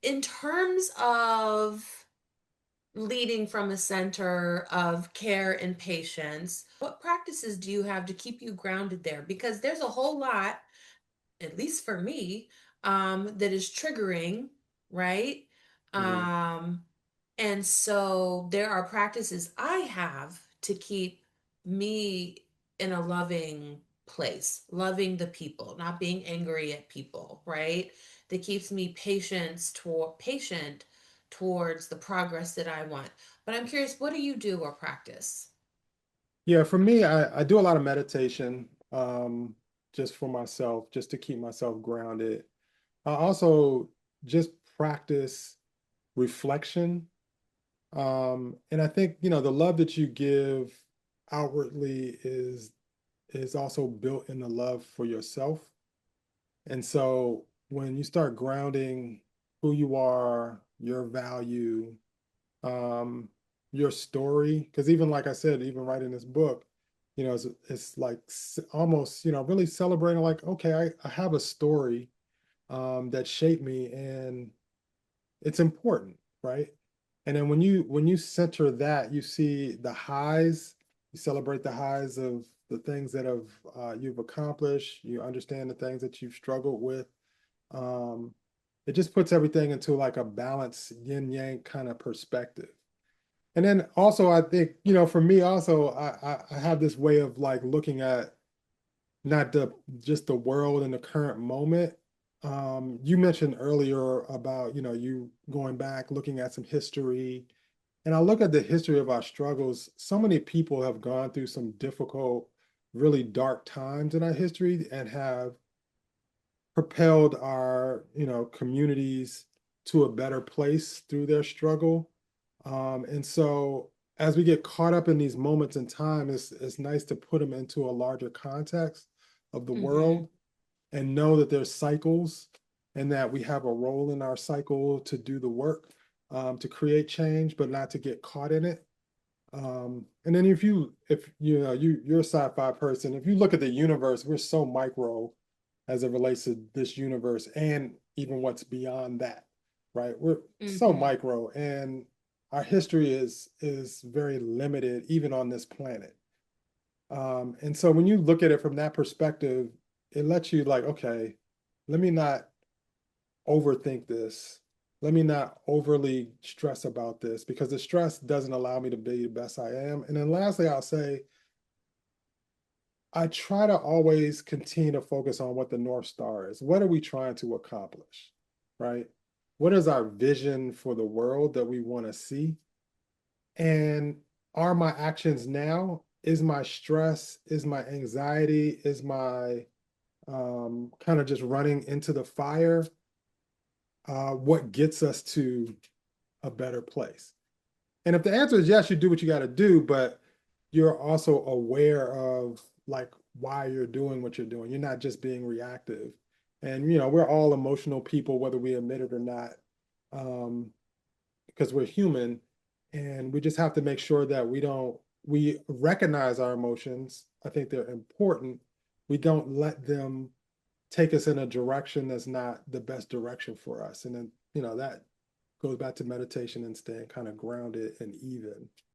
in terms of leading from a center of care and patience, what practices do you have to keep you grounded there? Because there's a whole lot, at least for me, that is triggering, right? Mhm. Um, and so there are practices I have to keep me in a loving place, loving the people, not being angry at people, right? That keeps me patient towards the progress that I want. But I'm curious, what do you do or practice? Yeah, for me, I do a lot of meditation, just for myself, just to keep myself grounded. I also just practice reflection. And I think, the love that you give outwardly is also built in the love for yourself. And so when you start grounding who you are, your value, um, your story, because even like I said, even writing this book, it's like almost, really celebrating like, okay, I have a story that shaped me and it's important, right? And then when you center that, you see the highs, you celebrate the highs of the things that have you've accomplished, you understand the things that you've struggled with. Um, it just puts everything into like a balanced yin yang kind of perspective. And then also, I think, for me also, I have this way of like looking at not just the world in the current moment. You mentioned earlier about, you going back, looking at some history. And I look at the history of our struggles. So many people have gone through some difficult, really dark times in our history and have propelled our, communities to a better place through their struggle. And so as we get caught up in these moments in time, it's nice to put them into a larger context of the Mm-hmm. world and know that there's cycles and that we have a role in our cycle to do the work, to create change, but not to get caught in it. And then if you're a sci-fi person, if you look at the universe, we're so micro as it relates to this universe and even what's beyond that, right? We're so Mm-hmm. micro, and our history is very limited, even on this planet. And so when you look at it from that perspective, it lets you like, okay, let me not overthink this. Let me not overly stress about this because the stress doesn't allow me to be the best I am. And then lastly, I'll say I try to always continue to focus on what the North Star is. What are we trying to accomplish? Right? What is our vision for the world that we want to see? And are my actions now? Is my stress? Is my anxiety? Is my kind of just running into the fire? What gets us to a better place? And if the answer is yes, you do what you got to do, but you're also aware of like why you're doing what you're doing. You're not just being reactive. And we're all emotional people, whether we admit it or not, um, because we're human, and we just have to make sure that we recognize our emotions. I think they're important. We don't let them take us in a direction that's not the best direction for us. And then, that goes back to meditation and staying kind of grounded and even.